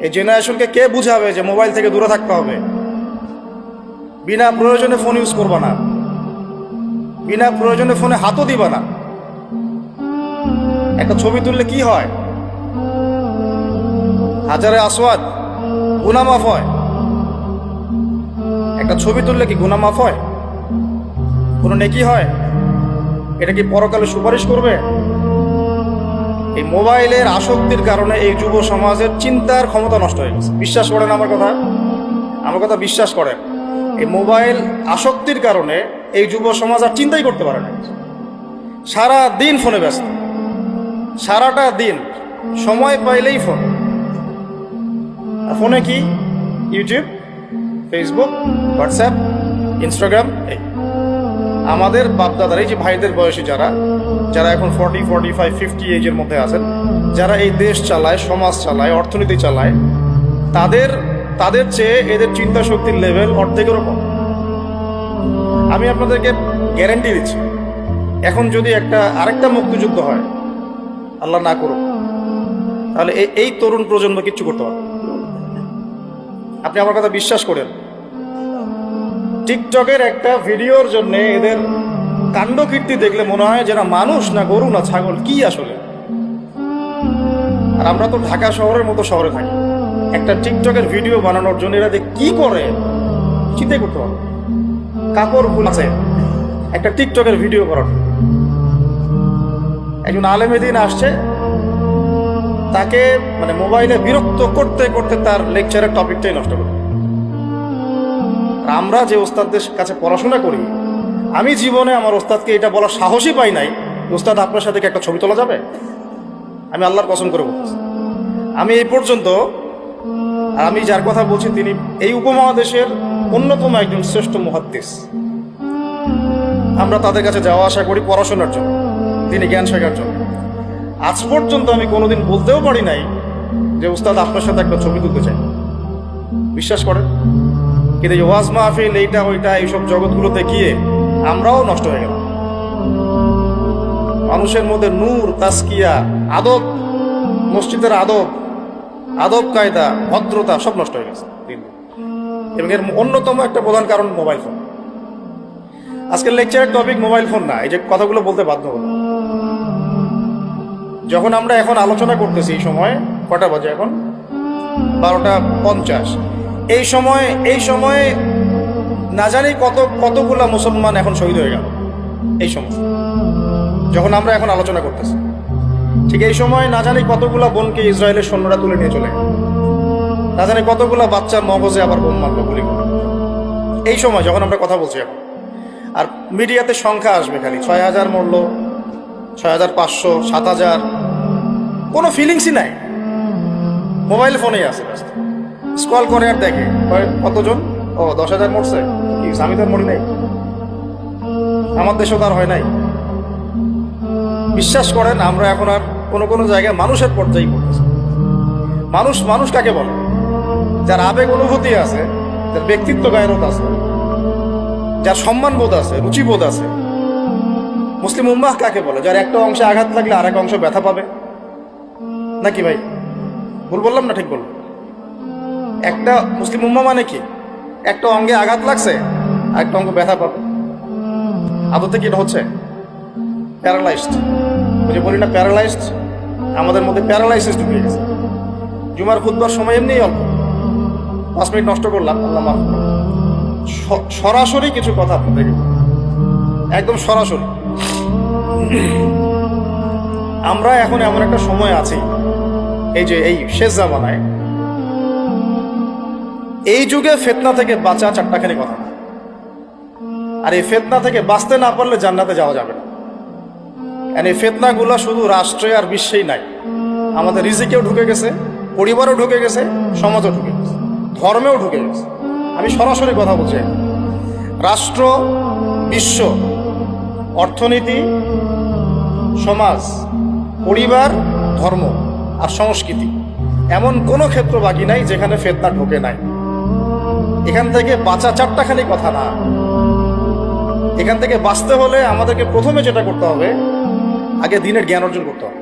এই জেনারেশনকে কে বুঝাবে যে মোবাইল থেকে দূরে থাকতে হবে? বিনা প্রয়োজনে ফোন ইউজ করবা না, বিনা প্রয়োজনে ফোনে হাতও দিবা না। একটা ছবি তুললে কি হয়? হাজারে আসওয়াদ গুনাহ মাফ হয়। একটা ছবি তুললে কি গুনাহ মাফ হয়? কোনো নেকি হয়? এটা কি পরকালে সুপারিশ করবে? এই মোবাইলের আসক্তির কারণে এই যুব সমাজের চিন্তার ক্ষমতা নষ্ট হয়ে গেছে। বিশ্বাস করেন আমার কথা, আমার কথা বিশ্বাস করেন। এই মোবাইল আসক্তির কারণে এই যুব সমাজ আর চিন্তাই করতে পারে না। সারা দিন ফোনে ব্যস্ত, সারাটা দিন সময় পাইলেই ফোন। ফোনে কি? YouTube, Facebook, WhatsApp, Instagram. আমাদের বাপদাদার এই যে ভাইদের বয়সী যারা যারা এখন 40, 45, 50 এজের মধ্যে আছেন, যারা এই দেশ চালায়, সমাজ চালায়, অর্থনীতি চালায়, তাদের চেয়ে এদের চিন্তা শক্তির লেভেল অর্ধেকেরও কম। আমি আপনাদেরকে গ্যারান্টি দিচ্ছি, এখন যদি আরেকটা মুক্তিযুদ্ধ হয়, আল্লাহ না করুক, তাহলে এই তরুণ প্রজন্ম কিচ্ছু করতে পারবে। আপনি আমার কথা বিশ্বাস করেন। টিকটকের একটা ভিডিওর জন্য এদের কাণ্ডকীর্তি দেখলে মনে হয় যেন মানুষ না গরু না ছাগল, কি আসলে। আর আমরা তো ঢাকা শহরের মতো শহরে থাকি, একটা টিকটকের ভিডিও বানানোর জন্য এরা কি করে চিন্তাই করতে পারবে। কাপড় ভুল আছে একটা টিকটকের ভিডিও করার। একজন আলেমেদিন আসছে, তাকে মানে মোবাইলে বিরক্ত করতে করতে তার লেকচারের টপিকটাই নষ্ট করে। আমরা যে ওস্তাদদের কাছে পড়াশোনা করি, আমি জীবনে আমার ওস্তাদকে এটা বলার সাহসই পাই নাই, ওস্তাদ আপনার সাথে কি একটা ছবি তোলা যাবে? আমি আল্লাহর কসম করে বলতেছি, আমি এই পর্যন্ত, আর আমি যার কথা বলছি তিনি এই উপমহাদেশের অন্যতম একজন শ্রেষ্ঠ মুহাদ্দিস। আমরা তাদের কাছে যাওয়া আসা করি পড়াশোনার জন্য, তিনি জ্ঞান শেখার জন্য। আজ পর্যন্ত আমি কোনোদিন বলতেও পারি নাই যে উস্তাদ আপনার সাথে একটা ছবি তুলতে চাই। বিশ্বাস করেন। কিন্তু এই ওয়াজ মাহফিল, এইটা ওইটা, এইসব জগৎগুলোতে গিয়ে আমরাও নষ্ট হয়ে গেলাম। মানুষের মধ্যে নূর, তাসকিয়া, আদব, মসজিদের আদব কায়দা, ভদ্রতা সব নষ্ট হয়ে গেছে। এবং এর অন্যতম একটা প্রধান কারণ মোবাইল ফোন। আজকের লেকচারের টপিক মোবাইল ফোন না, এই যে কথাগুলো বলতে বাধ্য হলো। যখন আমরা এখন আলোচনা করতেছি, এই সময় কটা বাজে? এখন 12:50। এই সময়ে না জানি কতগুলা মুসলমান এখন শহীদ হয়ে গেল। এই সময় যখন আমরা এখন আলোচনা করতেছি, ঠিক এই সময় না জানি কতগুলা বোনকে ইসরায়েলের সৈন্যরা তুলে নিয়ে চলে গেল। না জানি কতগুলা বাচ্চার মগজে আবার বোম মারল, গুলি করল। এই সময় যখন আমরা কথা বলছি এখন, আর মিডিয়াতে সংখ্যা আসবে খালি 6,000 মরল, 6,500, 7,000, কোনো ফিলিংসই নাই। মোবাইল ফোনেই আছে, ব্যস্ত স্ক্রল করে আর দেখে কতজন, 10,000 মরছে, কি আমি তো মরি নাই, আমার দেশেও তার হয় নাই। বিশ্বাস করেন, আমরা এখন আর কোনো জায়গায় মানুষের পর্যায়ে পড়তেছি। মানুষ কাকে বলে? যার আবেগ অনুভূতি আছে, যার ব্যক্তিত্ব গায়রত আছে, যার সম্মানবোধ আছে, রুচিবোধ আছে। মুসলিম উম্মাহ কাকে বলে? যার একটা অংশে আঘাত লাগলে আর এক অংশ ব্যথা পাবে, নাকি ভাই? ভুল বললাম না ঠিক বললাম? একটা মুসলিম উম্মাহ মানে কি? একটা অঙ্গে আঘাত লাগছে, আরেকটা অঙ্গ ব্যথা পাবে। আদতে কি এটা হচ্ছে? প্যারালাইজড। বলি না প্যারালাইজড, আমাদের মধ্যে প্যারালাইসিস ঢুকে গেছে। জুমার খুতবার সময় এমনি অল্প 5 মিনিট নষ্ট করলাম, আল্লাহ মাফ করুন। সরাসরি কিছু কথা আপনাদের, একদম সরাসরি। আমরা এখন এমন একটা সময় আছি, এই যে এই শেষ জামানায়, এই যুগে ফিতনা থেকে বাঁচা চারটাখানি কথা না। আর এই ফিতনা থেকে বাঁচতে না পারলে জান্নাতে যাওয়া যাবে না। এই ফিতনাগুলো শুধু রাষ্ট্রে আর বিশ্বেই নাই, আমাদের রিজিকেও ঢুকে গেছে, পরিবারও ঢুকে গেছে, সমাজও ঢুকে গেছে, ধর্মেও ঢুকে গেছে। আমি সরাসরি কথা বলছি। রাষ্ট্র, বিশ্ব, অর্থনীতি, সমাজ, পরিবার, ধর্ম আর সংস্কৃতি, এমন কোনো ক্ষেত্র বাকি নাই যেখানে ফিতনা ঢোকে নাই। এখান থেকে বাঁচা চারটাখানি কথা না। এখান থেকে বাঁচতে হলে আমাদেরকে প্রথমে যেটা করতে হবে, আগে দ্বীনের জ্ঞান অর্জন করতে হবে।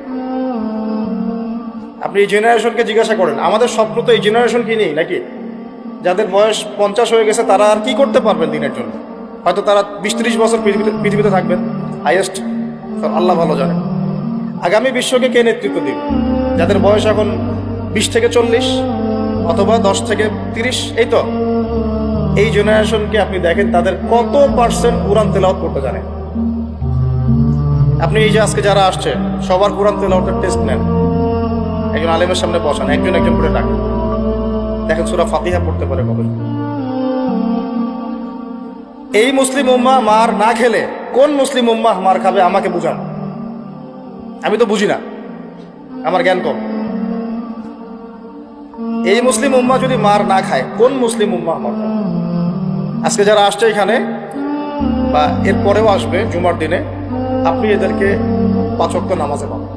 আপনি এই জেনারেশনকে জিজ্ঞাসা করেন, আমাদের স্বপ্ন তো এই জেনারেশনকে নিয়েই নাকি? যাদের বয়স 50 হয়ে গেছে তারা আর কি করতে পারবেন দিনের জন্য? হয়তো তারা 20-30 বছর পৃথিবীতে থাকবেন হাইয়েস্ট, আল্লাহ ভালো জানেন। আগামী বিশ্বকে কে নেতৃত্ব দিবে? যাদের বয়স এখন 20 থেকে 40 অথবা 10 থেকে 30, এই তো এই জেনারেশনকে আপনি দেখেন তাদের কত পার্সেন্ট কোরআন তেলাওয়াত করতে জানে। আপনি এই যে আজকে যারা আসছে সবার কোরআন তেলাওয়াতের টেস্ট নেন, একজন আলেমের সামনে বসান, একজন একজন করে ডাকেন, দেখেন সূরা ফাতিহা পড়তে পারে কবে। এই মুসলিম উম্মাহ মার না খেলে কোন মুসলিম উম্মাহ মার খাবে আমাকে বুঝান, আমি তো বুঝি না, আমার জ্ঞান কম। এই মুসলিম উম্মাহ যদি মার না খায় কোন মুসলিম উম্মাহ মার খাবে? আজকে যারা আসছে এখানে বা এর পরেও আসবে জুমার দিনে, আপনি এদেরকে 5 ওয়াক্ত নামাজে পাবেন।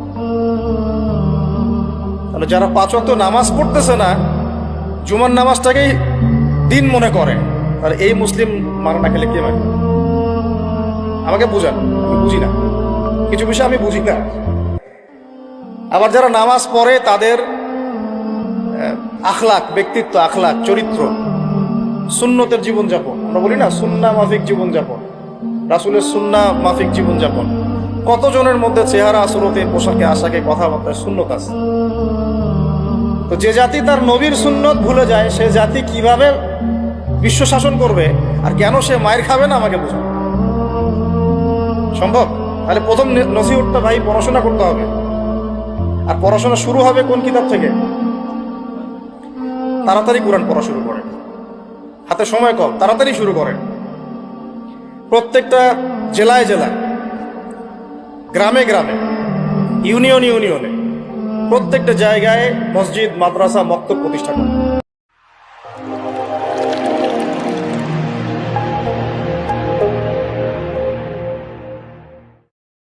তাহলে যারা 5 ওয়াক্ত নামাজ পড়তেছে না, জুমার নামাজটাকেই দিন মনে করে, তাহলে এই মুসলিম মার না খেলে কে মানে? আমাকে বুঝান, আমি বুঝি না, কিছু বিষয় আমি বুঝি না। আবার যারা নামাজ পড়ে তাদের আখলাক, ব্যক্তিত্ব, আখলাক, চরিত্র, সুন্নতের জীবনযাপন, আমরা বলি না সুন্নাহ মাফিক জীবনযাপন, রাসূলের সুন্নাহ মাফিক জীবনযাপন, কতজনের মধ্যে চেহারা, সুরতে, পোশাকে, আশাকে, কথাবার্তায় সুন্নত আছে। তো যে জাতি তার নবীর সুন্নত ভুলে যায় সে জাতি কিভাবে বিশ্ব শাসন করবে আর কেন সে মায়ের খাবে না আমাকে বুঝান, সম্ভব? তাহলে প্রথম নসিহতটা ভাই পড়াশোনা করতে হবে। আর পড়াশোনা শুরু হবে কোন কিতাব থেকে? তাড়াতাড়ি কোরআন পড়া শুরু করেন, হাতে সময় কম, তাড়াতাড়ি শুরু করেন। প্রত্যেকটা জেলায় জেলায়, গ্রামে গ্রামে, ইউনিয়নে, প্রত্যেকটা জায়গায় মসজিদ, মাদ্রাসা, মক্তব প্রতিষ্ঠা করেন।